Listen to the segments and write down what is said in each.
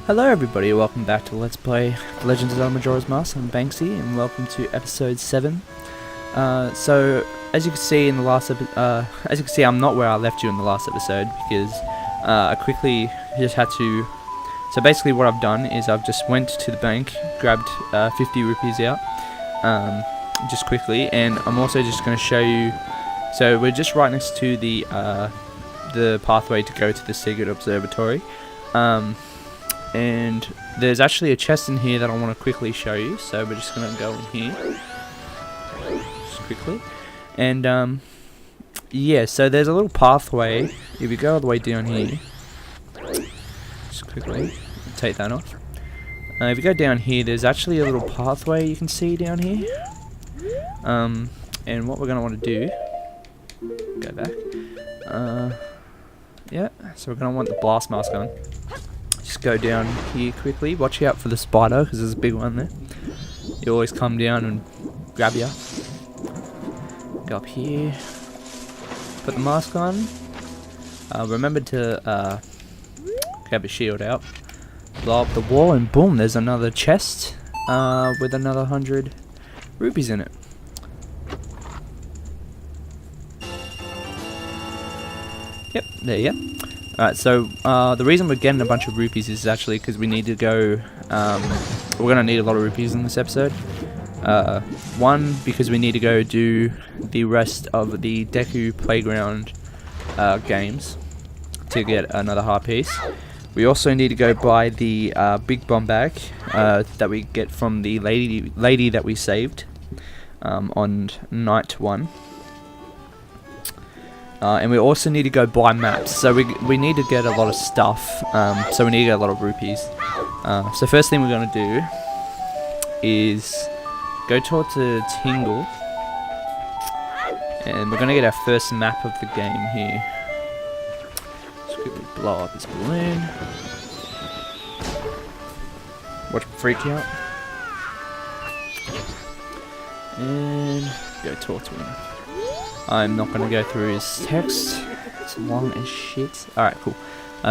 Hello everybody, welcome back to Let's Play The Legend of Zelda Majora's Mask. I'm Banksy, and welcome to episode 7. So, as you can see in the last I'm not where I left you in the last episode, because I quickly just had to... So basically what I've done is I've just went to the bank, grabbed 50 rupees out, just quickly, and I'm also just going to show you... So we're just right next to the pathway to go to the secret observatory. And there's actually a chest in here that I want to quickly show you, so we're just going to go in here just quickly, and yeah, so there's a little pathway. If you go all the way down here, just quickly take that off, if you go down here, there's actually a little pathway you can see down here, and what we're going to want to do, go back, yeah, so we're going to want the blast mask on. Just go down here quickly. Watch out for the spider, because there's a big one there. You always come down and grab you. Go up here. Put the mask on. Remember to grab a shield out. Blow up the wall, and boom, there's another chest with another 100 rupees in it. Yep, there you go. Alright, so the reason we're getting a bunch of rupees is actually because we need to go, we're going to need a lot of rupees in this episode. One, because we need to go do the rest of the Deku Playground games to get another heart piece. We also need to go buy the big bomb bag that we get from the lady that we saved on night 1. And we also need to go buy maps, so we need to get a lot of stuff, so we need to get a lot of rupees. So first thing we're going to do is go towards the Tingle, and we're going to get our first map of the game here. Just quickly blow up this balloon. Watch me freak out. And go talk to him. I'm not going to go through his text. It's long as shit. Alright, cool.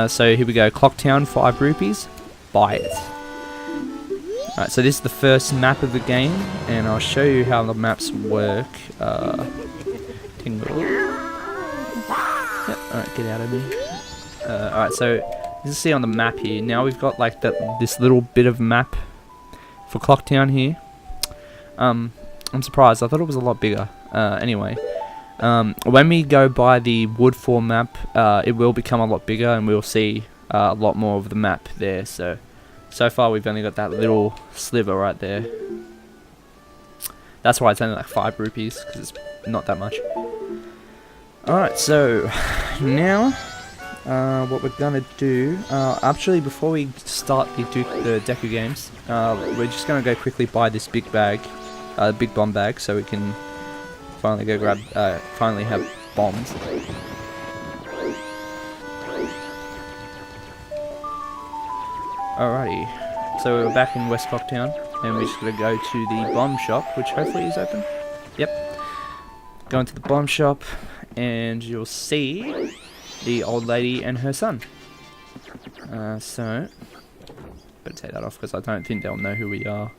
So here we go. Clocktown, 5 rupees. Buy it. Alright, so this is the first map of the game, and I'll show you how the maps work. Tingle. Yep, alright, get out of me. Alright, so you can see on the map here, now we've got like this little bit of map for Clocktown here. I'm surprised. I thought it was a lot bigger. Anyway. When we go by the Woodfall map, it will become a lot bigger, and we'll see a lot more of the map there. So far we've only got that little sliver right there. That's why it's only like 5 rupees, because it's not that much. Alright, so now what we're gonna do, actually before we start the Deku games, we're just gonna go quickly buy this big bag, big bomb bag, so we can finally go grab, finally have bombs. Alrighty, so we're back in West Clocktown, and we're just gonna go to the bomb shop, which hopefully is open. Yep. Go into the bomb shop, and you'll see the old lady and her son. So, better take that off, because I don't think they'll know who we are.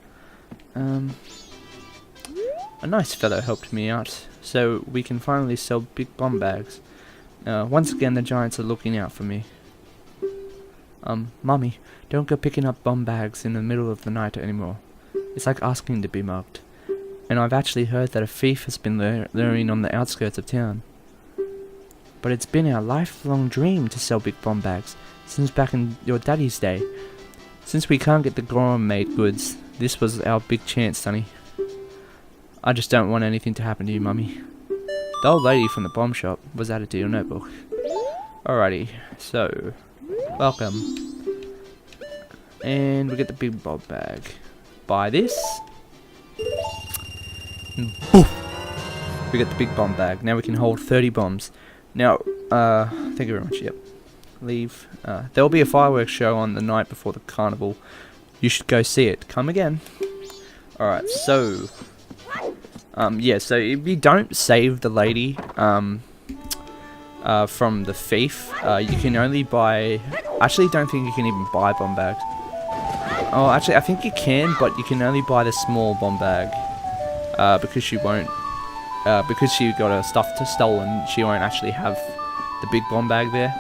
A nice fellow helped me out, so we can finally sell big bomb bags. Once again, the giants are looking out for me. Mummy, don't go picking up bomb bags in the middle of the night anymore. It's like asking to be mugged. And I've actually heard that a thief has been luring on the outskirts of town. But it's been our lifelong dream to sell big bomb bags, since back in your daddy's day. Since we can't get the Goron-made goods, this was our big chance, Sonny. I just don't want anything to happen to you, Mummy. The old lady from the bomb shop was added to your notebook. Alrighty, so, welcome. And we get the big bomb bag. Buy this. And poof! We get the big bomb bag. Now we can hold 30 bombs. Now, thank you very much, yep. Leave. There will be a fireworks show on the night before the carnival. You should go see it. Come again. Alright, so... yeah, so if you don't save the lady from the thief, you can only buy... I actually don't think you can even buy bomb bags. Oh, actually, I think you can, but you can only buy the small bomb bag. Because she won't... because she got her stuff stolen, she won't actually have the big bomb bag there.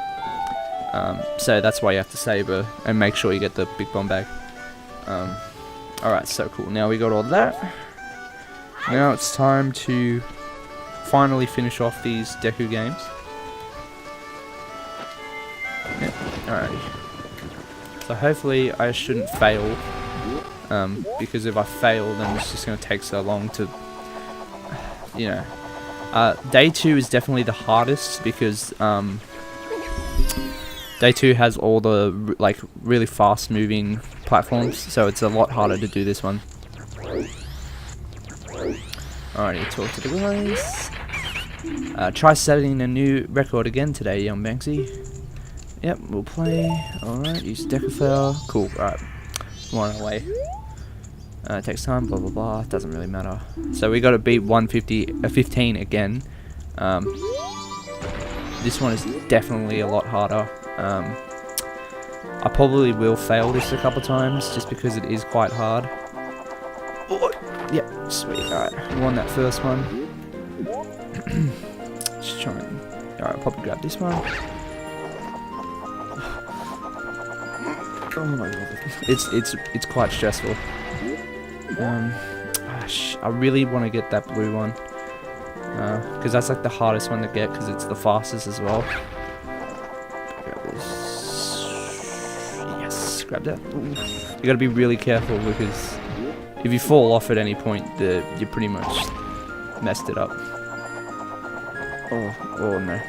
So that's why you have to save her and make sure you get the big bomb bag. Alright, so cool. Now we got all that. Now it's time to finally finish off these Deku games. Yep, alrighty. So hopefully I shouldn't fail. Because if I fail, then it's just going to take so long to... You know. Day 2 is definitely the hardest because... Day 2 has all the like really fast moving platforms, so it's a lot harder to do this one. Alrighty, talk to the guys. Try setting a new record again today, young Banksy. Yep, we'll play. Alright, use Decafail. Cool, alright. One away. Takes time, blah blah blah, doesn't really matter. So we gotta beat 15 again. This one is definitely a lot harder. I probably will fail this a couple times just because it is quite hard. Oh, yep, sweet. Alright, we won that first one. Just try and... Alright, I'll probably grab this one. Oh my god. It's quite stressful. I really want to get that blue one. Because that's like the hardest one to get because it's the fastest as well. Grab that. Ooh. You gotta be really careful because if you fall off at any point, you pretty much messed it up. Oh no.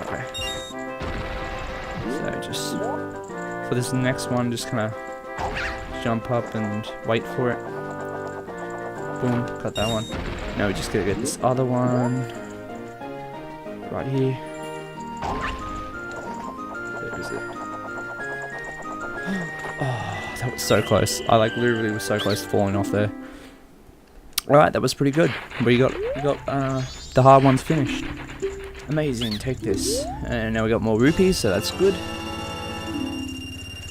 Okay. So just for this next one, just kind of jump up and wait for it. Boom, got that one. Now we just gotta get this other one right here. Oh, that was so close. I like literally was so close to falling off there. Alright, that was pretty good. We got the hard ones finished. Amazing, take this. And now we got more rupees, so that's good.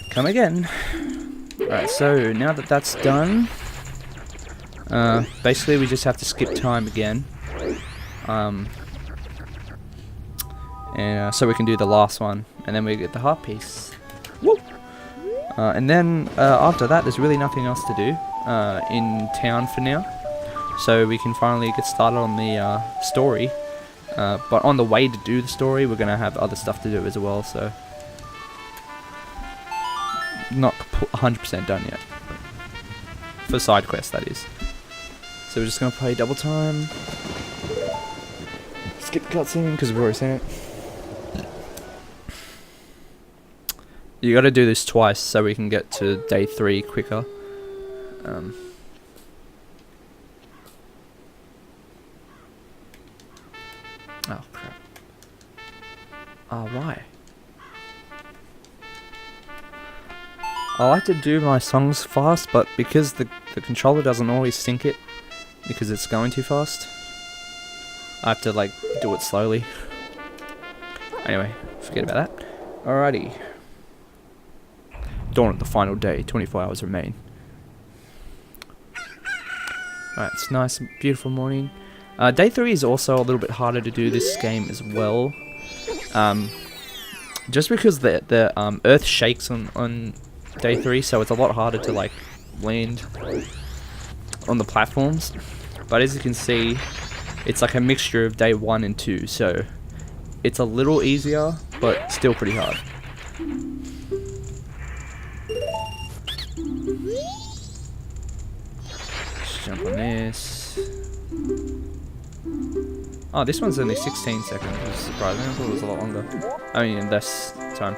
Come again. Alright, so now that that's done, basically we just have to skip time again. And so we can do the last one, and then we get the heart piece. Woo! And then after that, there's really nothing else to do in town for now. So we can finally get started on the story. But on the way to do the story, we're going to have other stuff to do as well. So not 100% done yet. For side quests, that is. So we're just going to play double time. Skip cutscene because we've already seen it. You gotta do this twice so we can get to day 3 quicker. Oh crap. Oh, why? I like to do my songs fast, but because the controller doesn't always sync it, because it's going too fast, I have to like do it slowly. Anyway, forget about that. Alrighty. Dawn of the final day, 24 hours remain. Alright, it's nice and beautiful morning. Day 3 is also a little bit harder to do this game as well. Just because the earth shakes on day 3, so it's a lot harder to like land on the platforms. But as you can see, it's like a mixture of day 1 and 2, so it's a little easier, but still pretty hard. Jump on this. Oh, this one's only 16 seconds, which is surprising. I thought it was a lot longer. I mean, in less time.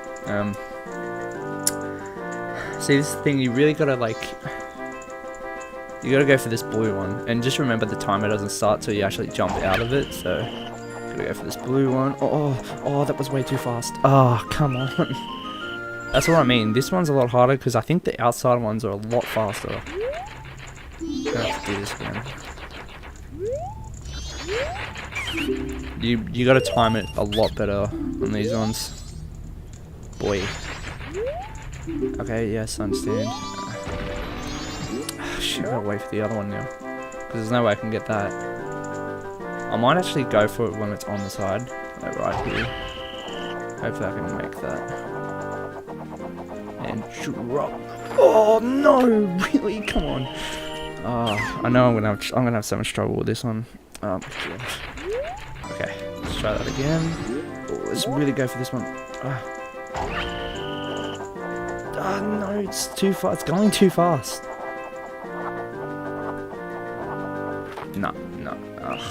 See, this is the thing, you really gotta like... You gotta go for this blue one. And just remember the timer doesn't start till you actually jump out of it, so... Gotta go for this blue one. Oh, that was way too fast. Oh, come on. That's what I mean. This one's a lot harder because I think the outside ones are a lot faster. I have to do this again. You gotta time it a lot better on these ones. Boy. Okay, yes, I understand. Shit, I gotta wait for the other one now. Because there's no way I can get that. I might actually go for it when it's on the side. Like right here. Hopefully I can make that. And drop. Oh no! Really? Come on. I know I'm gonna have so much trouble with this one. Yeah. Okay, let's try that again. Oh, let's really go for this one. No, it's too fast. It's going too fast. No. Ugh.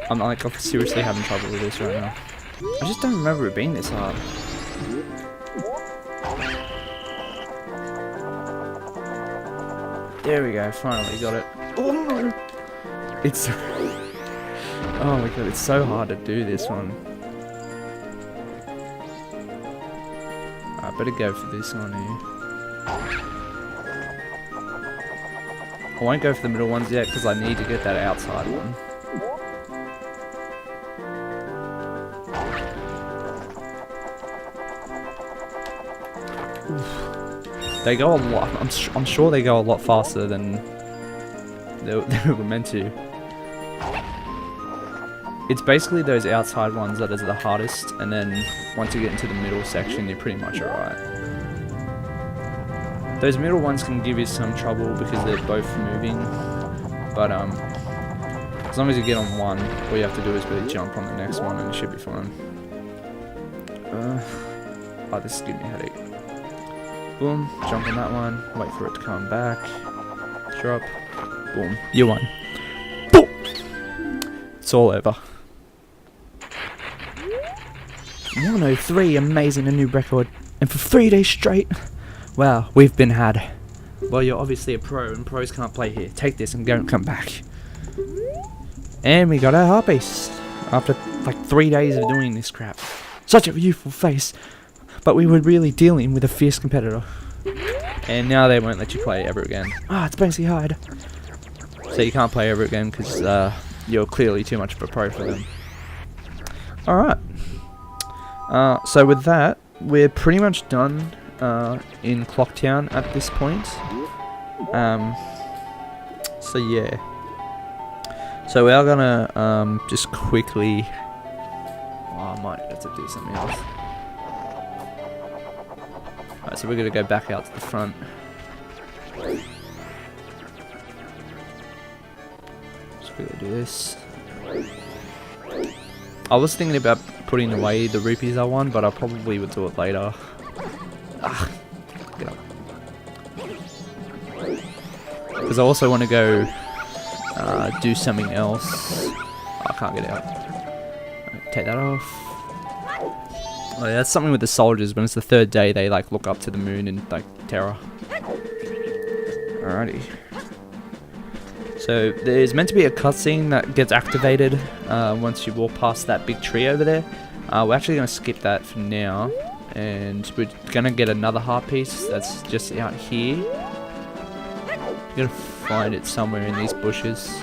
I'm like seriously having trouble with this right now. I just don't remember it being this hard. There we go, finally got it. Oh no! It's... oh my god, it's so hard to do this one. I better go for this one here. I won't go for the middle ones yet because I need to get that outside one. They go a lot. I'm sure they go a lot faster than they were meant to. It's basically those outside ones that is the hardest, and then once you get into the middle section, you're pretty much alright. Those middle ones can give you some trouble because they're both moving, but as long as you get on one, all you have to do is really jump on the next one, and you should be fine. Oh, this is giving me a headache. Boom, jump on that one, wait for it to come back, drop, boom, you won. Boom! It's all over. 103, amazing, a new record, and for 3 days straight. Wow, we've been had. Well, you're obviously a pro, and pros can't play here. Take this and don't come back. And we got our harpies after like 3 days of doing this crap. Such a youthful face. But we were really dealing with a fierce competitor. And now they won't let you play ever again. Ah, it's Banksy Hyde. So you can't play ever again because you're clearly too much of a pro for them. Alright. So with that, we're pretty much done in Clocktown at this point. So yeah. So we are gonna just quickly... oh, I might have to do something else. Alright, so we're going to go back out to the front. Just quickly do this. I was thinking about putting away the rupees I won, but I probably would do it later. Get up. Because I also want to go do something else. Oh, I can't get out. Take that off. Oh, yeah, that's something with the soldiers. When it's the third day, they like look up to the moon in like terror. Alrighty. So there's meant to be a cutscene that gets activated once you walk past that big tree over there. We're actually going to skip that for now, and we're going to get another heart piece that's just out here. You're going to find it somewhere in these bushes.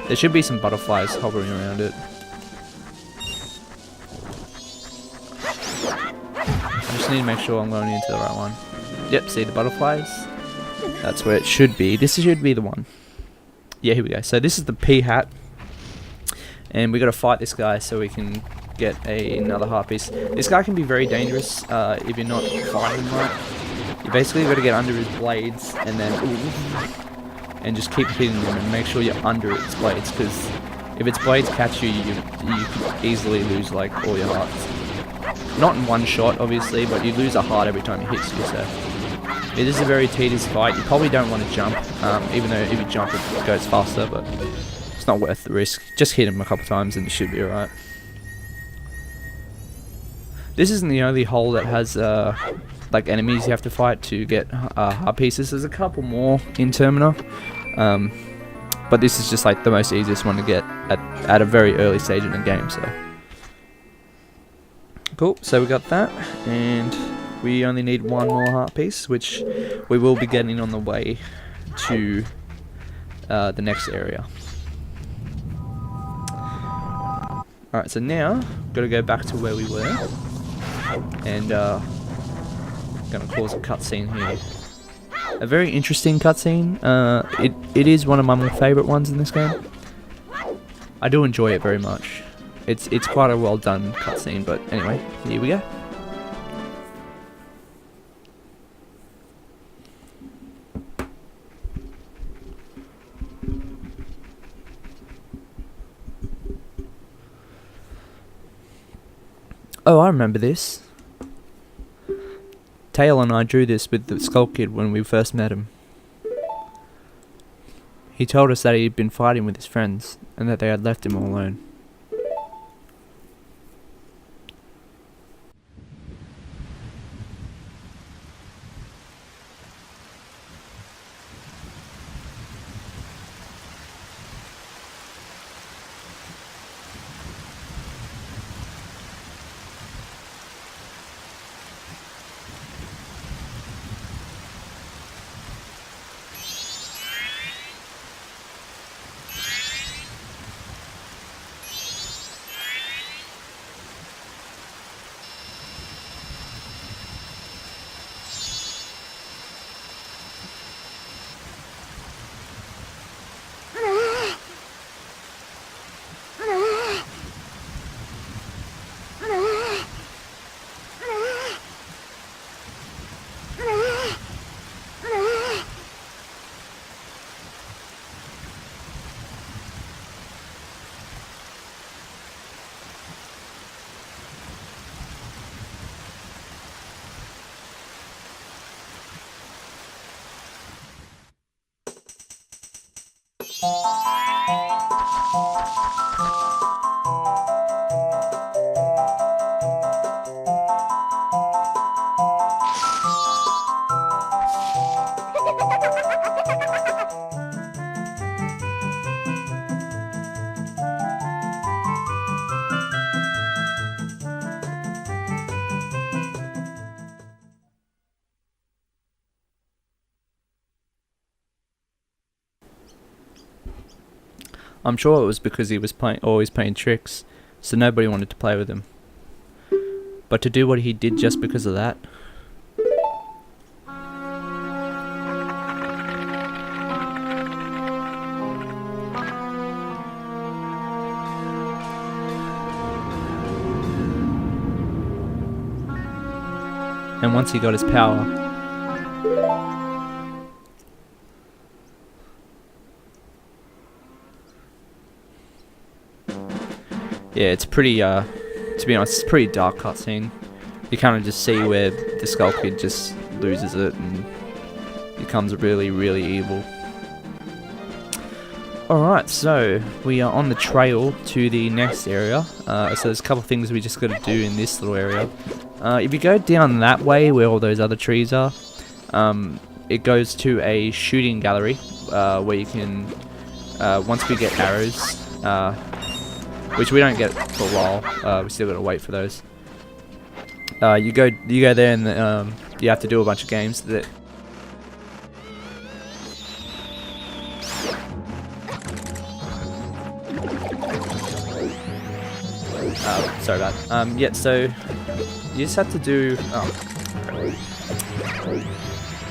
There should be some butterflies hovering around it. I just need to make sure I'm going into the right one. Yep, see the butterflies? That's where it should be. This should be the one. Yeah, here we go. So this is the P hat. And we got to fight this guy so we can get another heart piece. This guy can be very dangerous if you're not fighting him right. You basically got to get under his blades and then... and just keep hitting him and make sure you're under its blades, because if its blades catch you, you could easily lose like all your hearts. Not in one shot, obviously, but you lose a heart every time he hits you, so... it is a very tedious fight. You probably don't want to jump, even though if you jump it goes faster, but it's not worth the risk. Just hit him a couple times and you should be alright. This isn't the only hole that has like enemies you have to fight to get heart pieces. There's a couple more in Termina, but this is just like the most easiest one to get at a very early stage in the game. So cool. So we got that, and we only need one more heart piece, which we will be getting on the way to the next area. Alright, so now, gotta go back to where we were. And, gonna cause a cutscene here. A very interesting cutscene. It is one of my more favourite ones in this game. I do enjoy it very much. It's quite a well done cutscene, but anyway, here we go. Oh, I remember this. Tail and I drew this with the Skull Kid when we first met him. He told us that he had been fighting with his friends, and that they had left him all alone. I'm sure it was because he was always playing tricks, so nobody wanted to play with him. But to do what he did just because of that... And once he got his power... Yeah, it's pretty, to be honest, it's a pretty dark cutscene. You kind of just see where the Skull Kid just loses it and becomes really, really evil. Alright, so we are on the trail to the next area. So there's a couple of things we just got to do in this little area. If you go down that way where all those other trees are, it goes to a shooting gallery where you can, once we get arrows, which we don't get for a while, we still gotta wait for those. You go there and you have to do a bunch of games that. Sorry about that. Yeah, so you just have to do.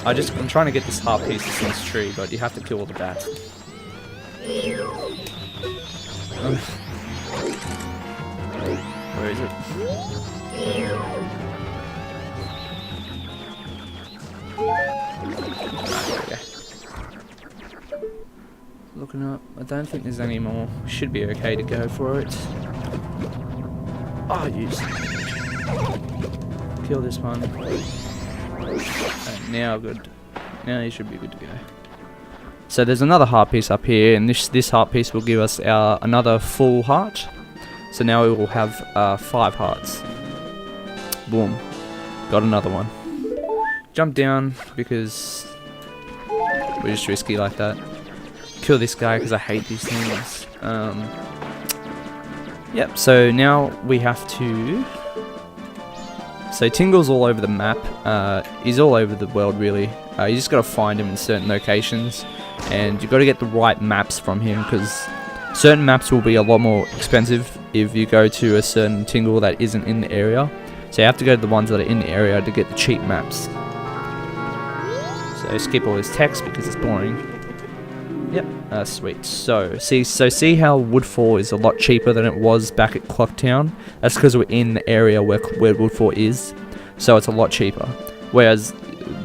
I'm trying to get this heart piece in this tree, but you have to kill all the bats. Where is it? Okay. Looking up. I don't think there's any more. Should be okay to go for it. Oh, use. Kill this one. And now good. Now you should be good to go. So there's another heart piece up here, and this heart piece will give us another full heart. So now we will have 5 hearts. Boom. Got another one. Jump down because we're just risky like that. Kill this guy because I hate these things. Yep, so now we have to... So Tingle's all over the map. He's all over the world really. You just gotta find him in certain locations. And you've got to get the right maps from him because certain maps will be a lot more expensive if you go to a certain tingle that isn't in the area. So you have to go to the ones that are in the area to get the cheap maps. So skip all this text because it's boring. Yep, sweet. So see how Woodfall is a lot cheaper than it was back at Clocktown? That's because we're in the area where Woodfall is, so it's a lot cheaper. Whereas,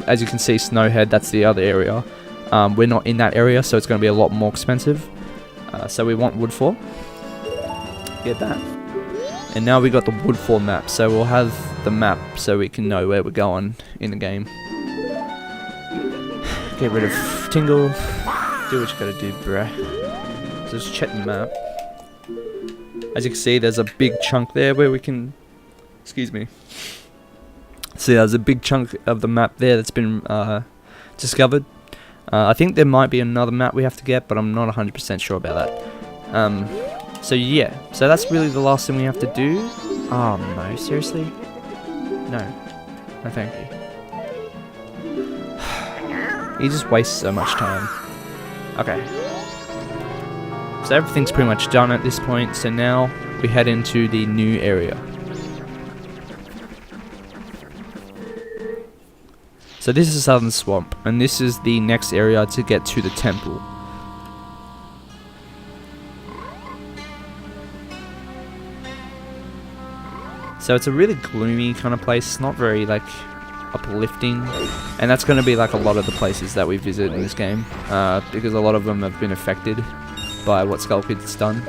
as you can see, Snowhead, that's the other area. We're not in that area, so it's going to be a lot more expensive. So we want Woodfall. Get that. And now we got the Woodfall map, so we'll have the map so we can know where we're going in the game. Get rid of Tingle. Do what you gotta do, bruh. So just check the map. As you can see, there's a big chunk there where we can... Excuse me. See, there's a big chunk of the map there that's been discovered. I think there might be another map we have to get, but I'm not 100% sure about that. So yeah, so that's really the last thing we have to do. Oh no, seriously? No. No thank you. You just waste so much time. Okay. So everything's pretty much done at this point, so now we head into the new area. So this is Southern Swamp, and this is the next area to get to the temple. So it's a really gloomy kind of place, not very like uplifting, and that's going to be like a lot of the places that we visit in this game, because a lot of them have been affected by what Skull Kid's done.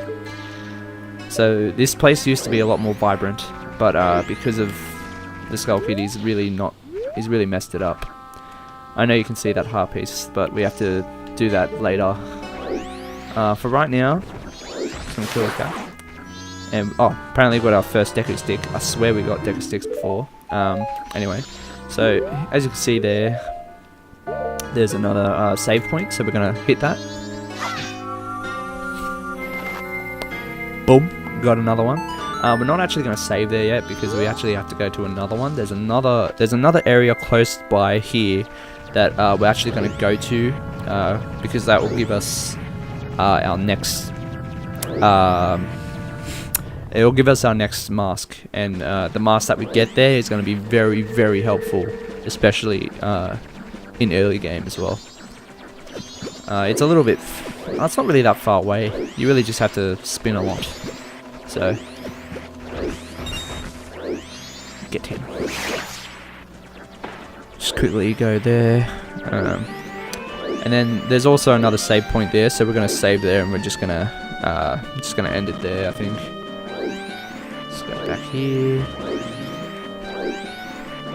So this place used to be a lot more vibrant, but because of the Skull Kid, he's really messed it up. I know you can see that heart piece, but we have to do that later. For right now, I'm gonna kill a cat. And oh, apparently we got our first Deku Stick. I swear we got Deku Sticks before. Anyway, so as you can see there, there's another save point, so we're gonna hit that. Boom, got another one. We're not actually going to save there yet because we actually have to go to another one. There's another area close by here that we're actually going to go to because that will give us our next. It will give us our next mask, and the mask that we get there is going to be very, very helpful, especially in early game as well. It's a little bit. It's not really that far away. You really just have to spin a lot. So. Get him. Just quickly go there. And then there's also another save point there, so we're gonna save there, and we're just gonna end it there, I think. Let's go back here.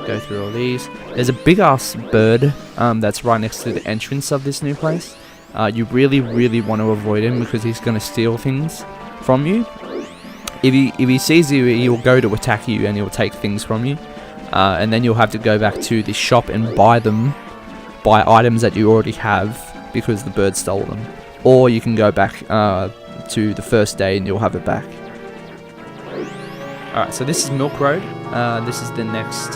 Go through all these. There's a big ass bird that's right next to the entrance of this new place. You really, really want to avoid him because he's gonna steal things from you. If he sees you, he will go to attack you and he'll take things from you. And then you'll have to go back to the shop and buy items that you already have because the bird stole them. Or you can go back to the first day and you'll have it back. Alright, so this is Milk Road. This is the next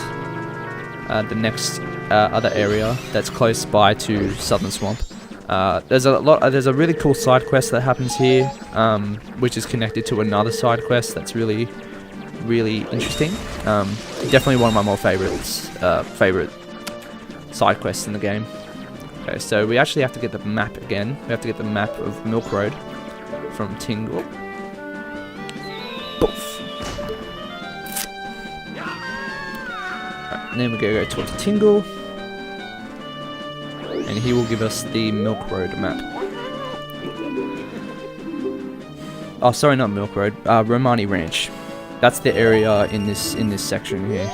other area that's close by to Southern Swamp. There's a really cool side quest that happens here, which is connected to another side quest that's really, really interesting. Definitely one of my more favorite side quests in the game. Okay, so we actually have to get the map again. We have to get the map of Milk Road from Tingle. Boof. Right, and then we're gonna go talk to Tingle. And he will give us the Milk Road map. Oh, sorry, not Milk Road. Romani Ranch. That's the area in this section here.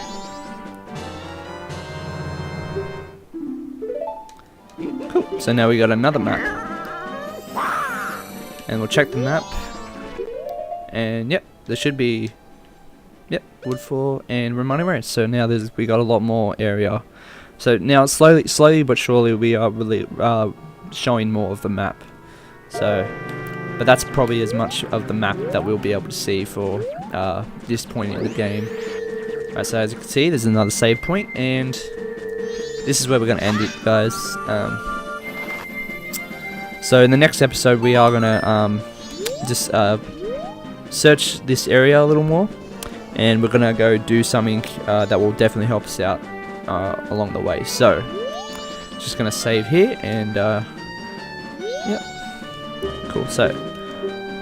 Cool. So now we got another map, and we'll check the map. And yep, there should be Woodfall and Romani Ranch. So now we got a lot more area. So now slowly but surely we are really showing more of the map. So, but that's probably as much of the map that we'll be able to see for this point in the game. Alright, so as you can see, there's another save point, and this is where we're going to end it, guys. So in the next episode, we are going to just search this area a little more, and we're gonna go do something that will definitely help us out along the way. So just gonna save here, and yeah, cool. So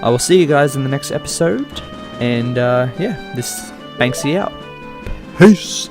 I will see you guys in the next episode, and yeah, this Banksy out. Peace.